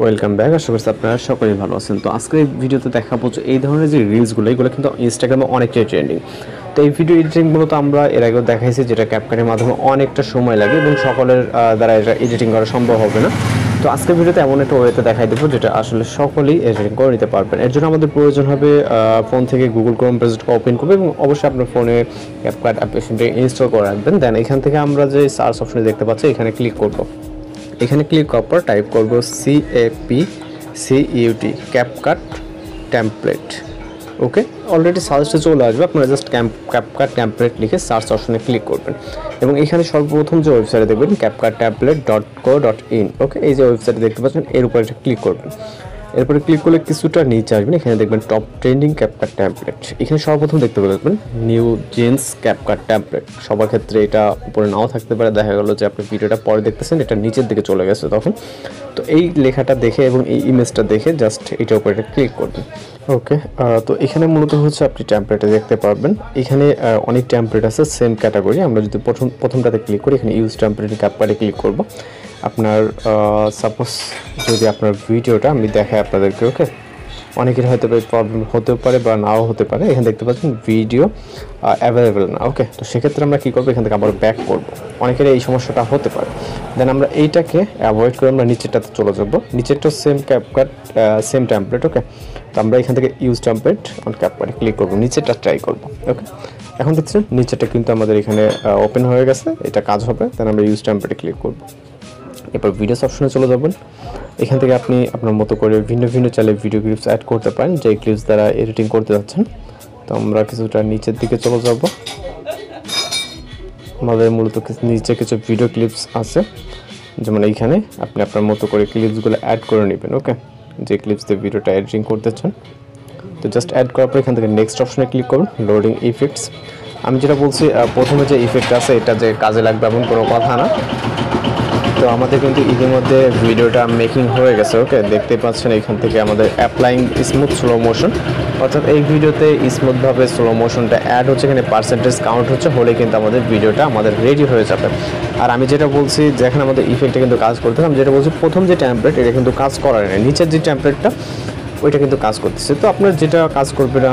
Welcome back. আশা করছি আপনারা সকলেই ভালো আছেন। তো আজকের এই ভিডিওতে দেখাবো যে এই ধরনের যে রিলসগুলো এগুলো কিন্তু ইনস্টাগ্রামে অনেকটাই ট্রেন্ডিং। তো এই ভিডিও এডিটিংগুলো তো আমরা এর আগেও দেখাইছি, যেটা ক্যাপকাটের মাধ্যমে অনেকটা সময় লাগে এবং সকলের দ্বারা এটা এডিটিং করা সম্ভব হবে না। তো আজকের ভিডিওতে এমন একটা ওয়েতে দেখাই দেবো যেটা আসলে সকলেই এডিটিং করে নিতে পারবেন। এর জন্য আমাদের প্রয়োজন হবে ফোন থেকে গুগল ক্রোম ব্রাউজারটা ওপেন করবে এবং অবশ্যই আপনার ফোনে ক্যাপকাট অ্যাপ্লিকেশনটি ইনস্টল করে রাখবেন। দেন এখান থেকে আমরা যে সার্চ অপশনে দেখতে পাচ্ছি এখানে ক্লিক করব। এখানে ক্লিক করার পর টাইপ করব CAPCUT ক্যাপকাট টেমপ্লেট। ওকে, অলরেডি সার্চে চলে আসবে। আপনারা জাস্ট ক্যাপকাট টেমপ্লেট লিখে সার্চ অপশনে ক্লিক করবেন এবং এখানে সর্বপ্রথম যে ওয়েবসাইটে দেখবেন capcuttemplate.co.in। ওকে, এই যে ওয়েবসাইটে দেখতে পাচ্ছেন এর উপরে একটা ক্লিক করবেন। এরপরে ক্লিক করলে কিছুটা নিচে আসবেন, এখানে দেখবেন টপ ট্রেন্ডিং ক্যাপকাট টেমপ্লেট। এখানে সর্বপ্রথম দেখতে পাবেন নিউ জেন্স ক্যাপকাট টেমপ্লেট। সবার ক্ষেত্রে এটা উপরে নাও থাকতে পারে, দেখা গেল যে আপনি ভিডিওটা পরে দেখতেছেন এটা নিচের দিকে চলে গেছে তখন। তো এই লেখাটা দেখে এবং এই ইমেজটা দেখে জাস্ট এটার উপরে ক্লিক করবেন। ওকে, তো এখানে মূলত হচ্ছে আপনি টেমপ্লেটে দেখতে পারবেন। এখানে অনেক টেমপ্লেট আছে সেম ক্যাটাগরি। আমরা যদি প্রথমটাতে ক্লিক করি, এখানে ইউজ টেমপ্লেট ক্যাপকাটে ক্লিক করব। আপনার সাপোজ যদি আপনার ভিডিওটা আমি দেখাই আপনাদেরকে, ওকে, অনেকের হয়তো প্রবলেম হতে পারে বা নাও হতে পারে। এখানে দেখতে পাচ্ছেন ভিডিও অ্যাভেলেবেল না। ওকে, তো সেক্ষেত্রে আমরা কী করবো, এখান থেকে আবার ব্যাক করবো। অনেকের এই সমস্যাটা হতে পারে। দেন আমরা এইটাকে অ্যাভয়েড করে আমরা নিচেরটাতে চলে যাবো। নিচেরটা সেম ক্যাপকাট সেম টেমপ্লেট। ওকে, তো আমরা এখান থেকে ইউজ টেমপ্লেট অন ক্যাপকাটে ক্লিক করবো, নিচেরটা ট্রাই করবো। ওকে, এখন দেখছেন নিচেরটা কিন্তু আমাদের এখানে ওপেন হয়ে গেছে, এটা কাজ হবে। দেন আমরা ইউজ টেমপ্লেটে ক্লিক করবো। এরপর ভিডিওস অপশনে চলে যাবেন। এখান থেকে আপনি আপনার মতো করে ভিন্ন ভিন্ন চাইলে ভিডিও ক্লিপস অ্যাড করতে পারেন, যে ক্লিপস দ্বারা এডিটিং করতে যাচ্ছেন। তো আমরা কিছুটা নিচের দিকে চলে যাব। আমাদের মূলত নিচে কিছু ভিডিও ক্লিপস আছে, যেমন এইখানে আপনি আপনার মতো করে ক্লিপসগুলো অ্যাড করে নেবেন। ওকে, যে ক্লিপস দিয়ে ভিডিওটা এডিটিং করতে চান। তো জাস্ট অ্যাড করার পর এখান থেকে নেক্সট অপশনে ক্লিক করুন, লোডিং ইফেক্টস। আমি যেটা বলছি, প্রথমে যে ইফেক্ট আছে এটা যে কাজে লাগবে এমন কোনো কথা না। তো আমাদের কিন্তু ইতিমধ্যে ভিডিওটা মেকিং হয়ে গেছে। ওকে, দেখতে পাচ্ছেন এখান থেকে আমাদের অ্যাপ্লাইং স্মুথ স্লো মোশন, অর্থাৎ এই ভিডিওতে স্মুথভাবে স্লো মোশনটা অ্যাড হচ্ছে, এখানে পার্সেন্টেজ কাউন্ট হচ্ছে, হলে কিন্তু আমাদের ভিডিওটা আমাদের রেডি হয়ে যাবে। আর আমি যেটা বলছি, যেখানে আমাদের ইফেক্টটা কিন্তু কাজ করতে, আমি যেটা বলছি প্রথম যে টেমপ্লেট এটা কিন্তু কাজ করার নেই, নিচের যে টেমপ্লেটটা ওইটা কিন্তু কাজ করতেছে। তো আপনার যেটা কাজ করবে না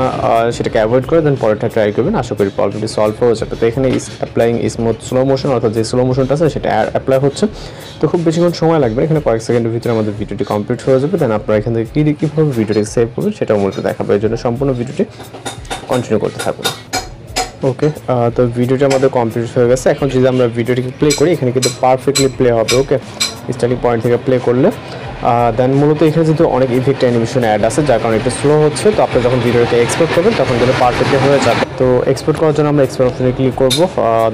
সেটাকে অ্যাভয়েড করে দেন পরেরটা ট্রাই করবেন, আশা করি প্রবলেমটি সলভ হয়ে যাবে। তো এখানে অ্যাপ্লাইং স্মুথ স্লো মোশন, অর্থাৎ যে স্লো মোশনটা আছে সেটা অ্যাপ্লাই হচ্ছে। তো খুব বেশিক্ষণ সময় লাগবে, এখানে কয়েক সেকেন্ডের ভিতরে আমাদের ভিডিওটি কমপ্লিট হয়ে যাবে। দেন আপনারা এখান থেকে কীভাবে ভিডিওটি সেভ করবেন সেটাও মূলত দেখাবো। এই জন্য সম্পূর্ণ ভিডিওটি কন্টিনিউ করতে থাকুন। ওকে, তো ভিডিওটি আমাদের কমপ্লিট হয়ে গেছে। এখন যদি আমরা ভিডিওটিকে প্লে করি, এখানে কিন্তু পারফেক্টলি প্লে হবে। ওকে, স্টার্টিং পয়েন্ট থেকে প্লে করলে দেন মূলত এখানে যেহেতু অনেক ইফেক্ট অ্যানিমেশন অ্যাড আছে, যার কারণে একটু স্লো হচ্ছে। তো আপনি যখন ভিডিওটা এক্সপোর্ট করবেন তখন কিন্তু পারফেক্টলি হয়ে যাবে। তো এক্সপোর্ট করার জন্য আমরা এক্সপোর্ট অপশনে ক্লিক করবো।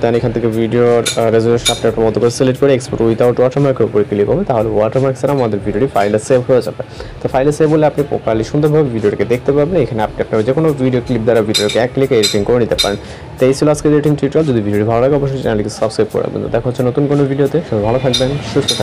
দেন এখান থেকে ভিডিওর রেজলিউশন আপনার মতো করে সিলেক্ট করে এক্সপোর্ট উইথাউট ওয়াটারমার্কের উপরে ক্লিক করবেন, তাহলে ওয়াটারমার্ক ছাড়া আমাদের ভিডিওটি ফাইলে সেভ হয়ে যাবে। তো ফাইলে সেভ হলে আপনি প্রপারলি সুন্দরভাবে ভিডিওটাকে দেখতে পাবেন। এখানে আপনি আপনার যে কোনো ভিডিও ক্লিপ দ্বারা ভিডিওকে এক ক্লিকে এডিটিং করে নিতে পারেন। তো এই ছিল আজকে এডিটিং টিউটোরিয়াল। যদি ভিডিওটি ভালো লাগে অবশ্যই চ্যানেলকে সাবস্ক্রাইব করে রাখবেন। দেখা হচ্ছে নতুন কোনো ভিডিওতে। সবাই ভালো থাকবেন, সুস্থ থাকবেন।